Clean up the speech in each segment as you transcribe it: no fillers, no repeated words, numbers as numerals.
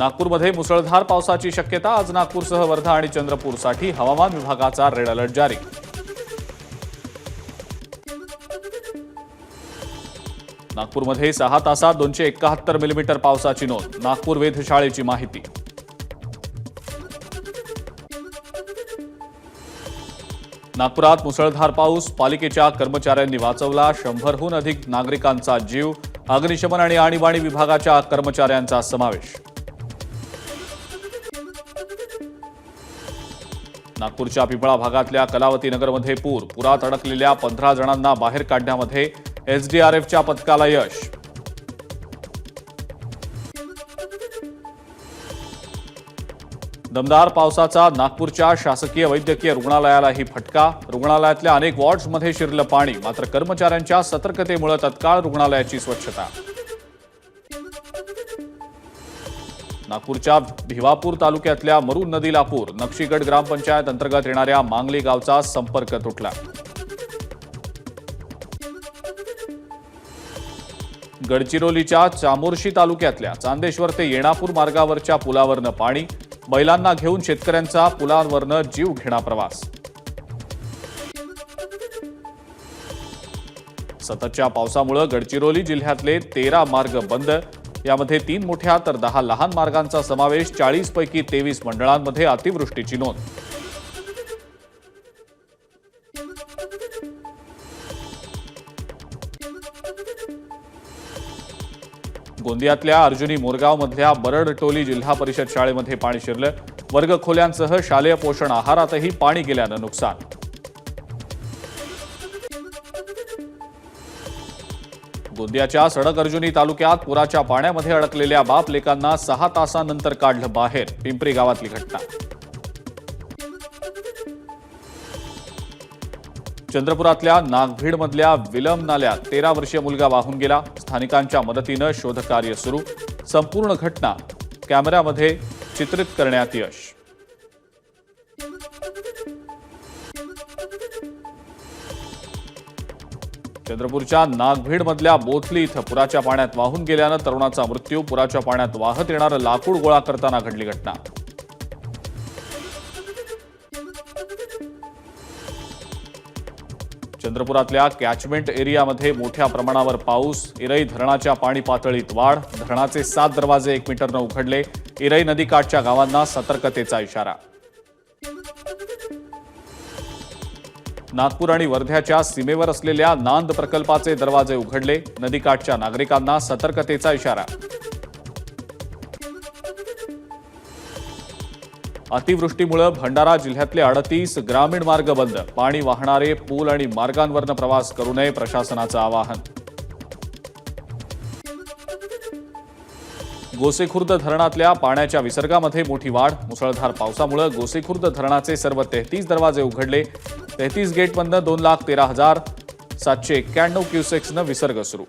नागपूरमध्ये मुसळधार पावसाची शक्यता। आज नागपूरसह वर्धा आणि चंद्रपूरसाठी हवामान विभागाचा रेड अलर्ट जारी। नागपूरमध्ये 6 तासात 271 मिलीमीटर पावसाची नोंद। नागपूर वेधशाळेची माहिती। नागपुरात मुसळधार पाऊस, पालिकेच्या कर्मचाऱ्यांनी वाचवला 100हून अधिक नागरिकांचा जीव। अग्निशमन आणि आणीबाणी विभागाच्या कर्मचाऱ्यांचा समावेश। नागपूरच्या पिंपळा भागातल्या कलावती नगरमध्ये पुरात अडकलेल्या 15 जणांना बाहेर काढण्यामध्ये एसडीआरएफच्या पथकाला यश। दमदार पावसाचा नागपूरच्या शासकीय वैद्यकीय रुग्णालयालाही फटका। रुग्णालयातल्या अनेक वॉर्ड्समध्ये शिरलं पाणी, मात्र कर्मचाऱ्यांच्या सतर्कतेमुळे तत्काळ रुग्णालयाची स्वच्छता। नागपूरच्या भिवापूर तालुक्यातल्या मरून नदीला पूर। नक्षीगड ग्रामपंचायत अंतर्गत येणाऱ्या मांगली गावचा संपर्क तुटला। गडचिरोलीच्या चामोर्शी तालुक्यातल्या चांदेश्वर ते येणापूर मार्गावरच्या पुलावरनं पाणी। बैलांना घेऊन शेतकऱ्यांचा पुलावरनं जीव घेणा प्रवास। सततच्या पावसामुळे गडचिरोली जिल्ह्यातले 13 मार्ग बंद। यामध्ये 3 मोठ्या तर 10 लहान मार्गांचा समावेश। 40 पैकी 23 मंडळांमध्ये अतिवृष्टीची नोंद। गोंदियातल्या अर्जुनी मोरगावमधल्या बरडटोली जिल्हा परिषद शाळेमध्ये पाणी शिरलं। वर्गखोल्यांसह शालेय पोषण आहारातही पाणी गेल्यानं नुकसान। गोंदियाच्या सडक अर्जुनी तालुक्यात पुराच्या पाण्यामध्ये अडकलेल्या बाप लेकांना 6 तासांनंतर काढलं बाहेर। पिंपरी गावातली घटना। चंद्रपुरातल्या नागभीडमधल्या विलम नाल्यात 13 वर्षीय मुलगा वाहून गेला। स्थानिकांच्या मदतीनं शोधकार्य सुरू। संपूर्ण घटना कॅमेऱ्यामध्ये चित्रित करण्यात यश। चंद्रपूरच्या नागभीडमधल्या बोथली इथं पुराच्या पाण्यात वाहून गेल्यानं तरुणाचा मृत्यू। पुराच्या पाण्यात वाहत येणारं लाकूड गोळा करताना घडली घटना। चंद्रपुरातल्या कॅचमेंट एरियामध्ये मोठ्या प्रमाणावर पाऊस। इरई धरणाच्या पाणी पातळीत वाढ। धरणाचे 7 दरवाजे 1 मीटरनं उघडले। इरई नदीकाठच्या गावांना सतर्कतेचा इशारा। नागपूर आणि वर्ध्याच्या सीमेवर असलेल्या नांद प्रकल्पाचे दरवाजे उघडले। नदीकाठच्या नागरिकांना सतर्कतेचा इशारा। अतिवृष्टीमुळे भंडारा जिल्ह्यातले 38 ग्रामीण मार्ग बंद। पाणी वाहणारे पूल आणि मार्गांवरनं प्रवास करू नये, प्रशासनाचं आवाहन। गोसेखुर्द धरणातल्या पाण्याच्या विसर्गामध्ये मोठी वाढ। मुसळधार पावसामुळे गोसेखुर्द धरणाचे सर्व 33 दरवाजे उघडले। 33 गेटमधनं 2,13,791 क्युसेक्सनं विसर्ग सुरू।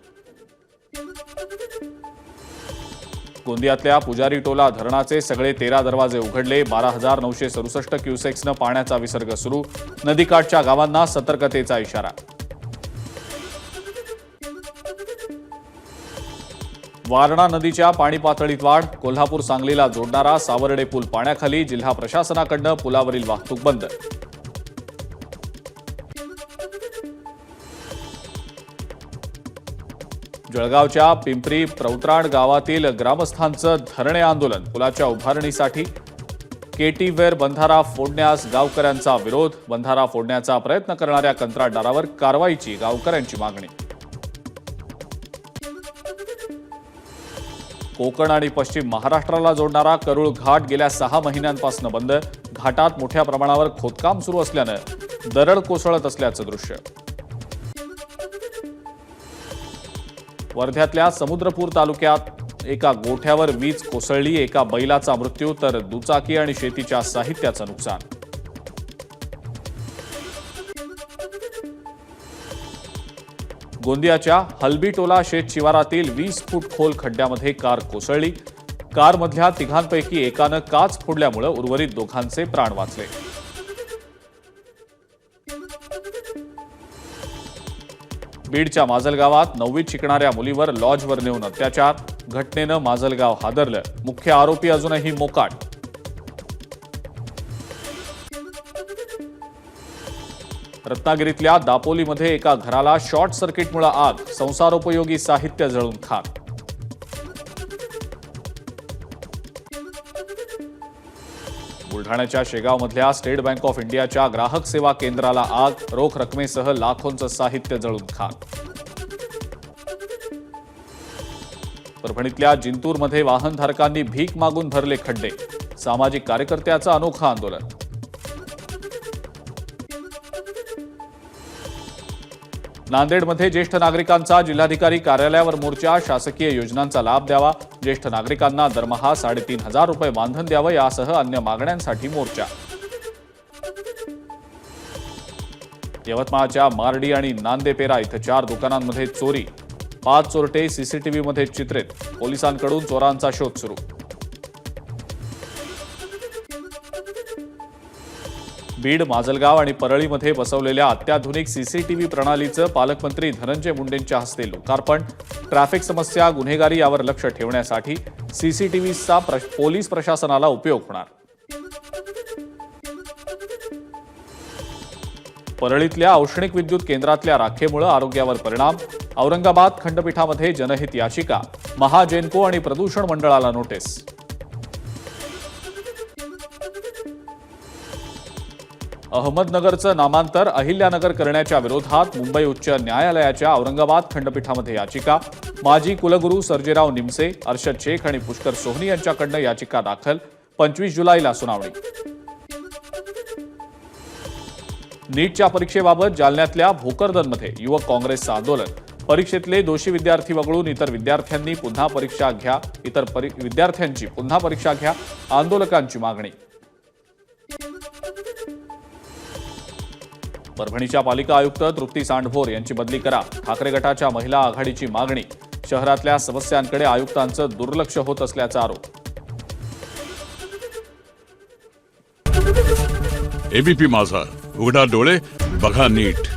गोंदियातल्या पुजारी टोला धरणाचे सगळे 13 दरवाजे उघडले। 12,967 क्युसेक्सनं पाण्याचा विसर्ग सुरू। नदीकाठच्या गावांना सतर्कतेचा इशारा। वारणा नदीच्या पाणी पातळीत वाढ। कोल्हापूर सांगलीला जोडणारा सावर्डे पूल पाण्याखाली। जिल्हा प्रशासनाकडून पुलावरील वाहतूक बंद। जळगावच्या पिंपरी प्रौत्राण गावातील ग्रामस्थांचं धरणे आंदोलन। पुलाच्या उभारणीसाठी केटीवेर बंधारा फोडण्यास गावकऱ्यांचा विरोध। बंधारा फोडण्याचा प्रयत्न करणाऱ्या कंत्राटदारावर कारवाईची गावकऱ्यांची मागणी। कोकण आणि पश्चिम महाराष्ट्राला जोडणारा करूळ घाट गेल्या 6 महिन्यांपासून बंद। घाटात मोठ्या प्रमाणावर खोदकाम सुरू असल्यानं दरड कोसळत असल्याचं दृश्य। वर्ध्यातल्या समुद्रपूर तालुक्यात एका गोठ्यावर वीज कोसळली। एका बैलाचा मृत्यू तर दुचाकी आणि शेतीच्या साहित्याचं नुकसान। गोंदियाच्या हलबीटोला शेत शिवारातील 20 फूट खोल खड्ड्यामध्ये कार कोसळली। कारमधल्या 3 एकानं काच फोडल्यामुळे उर्वरित 2 प्राण वाचले। बीडच्या माजलगावात 9वीत शिकणाऱ्या मुलीवर लॉजवर नेऊन अत्याचार। घटनेनं माजलगाव हादरलं. मुख्य आरोपी अजूनही मोकाट. रत्नागिरीतल्या दापोलीमध्ये एका घराला शॉर्ट सर्किटमुळे आग. संसारोपयोगी साहित्य जळून खाक. बुलढाण्याच्या शेगावमधल्या स्टेट बँक ऑफ इंडियाच्या ग्राहक सेवा केंद्राला आग. रोख रकमेसह लाखोंचं साहित्य जळून खाक. परभणीतल्या जिंतूरमध्ये वाहनधारकांनी भीक मागून भरले खड्डे. सामाजिक कार्यकर्त्याचं अनोखं आंदोलन. नांदेडमध्ये ज्येष्ठ नागरिकांचा जिल्हाधिकारी कार्यालयावर मोर्चा. शासकीय योजनांचा लाभ द्यावा, ज्येष्ठ नागरिकांना दरमहा 3,500 रुपये मानधन द्यावं यासह अन्य मागण्यांसाठी मोर्चा. यवतमाळच्या मार्डी आणि नांदेपेरा इथं 4 दुकानांमध्ये चोरी. 5 चोरटे सीसीटीव्हीमध्ये चित्रित. पोलिसांकडून चोरांचा शोध सुरू. बीड, माजलगाव आणि परळीमध्ये बसवलेल्या अत्याधुनिक सीसीटीव्ही प्रणालीचं पालकमंत्री धनंजय मुंडेंच्या हस्ते लोकार्पण. ट्रॅफिक समस्या, गुन्हेगारी यावर लक्ष ठेवण्यासाठी सीसीटीव्हीचा पोलीस प्रशासनाला उपयोग होणार. परळीतल्या औष्णिक विद्युत केंद्रातल्या राखेमुळे आरोग्यावर परिणाम. औरंगाबाद खंडपीठामध्ये जनहित याचिका. महाजेनको आणि प्रदूषण मंडळाला नोटीस. अहमदनगरचं नामांतर अहिल्यानगर करण्याच्या विरोधात मुंबई उच्च न्यायालयाच्या औरंगाबाद खंडपीठामध्ये याचिका. माजी कुलगुरू सर्जेराव निमसे, अर्शद शेख आणि पुष्कर सोहनी यांच्याकडनं याचिका दाखल. 25 जुलैला सुनावणी. नीटच्या परीक्षेबाबत जालन्यातल्या भोकरदनमध्ये युवक काँग्रेसचं आंदोलन. परीक्षेतले दोषी विद्यार्थी वगळून इतर विद्यार्थ्यांची पुन्हा परीक्षा घ्या. आंदोलकांची मागणी. परभणीच्या पालिका आयुक्त तृप्ती सांडभोर यांची बदली करा. ठाकरे गटाच्या महिला आघाडीची मागणी. शहरातल्या समस्यांकडे आयुक्तांचं दुर्लक्ष होत असल्याचा आरोप. एबीपी माझा, उघडा डोळे बघा नीट.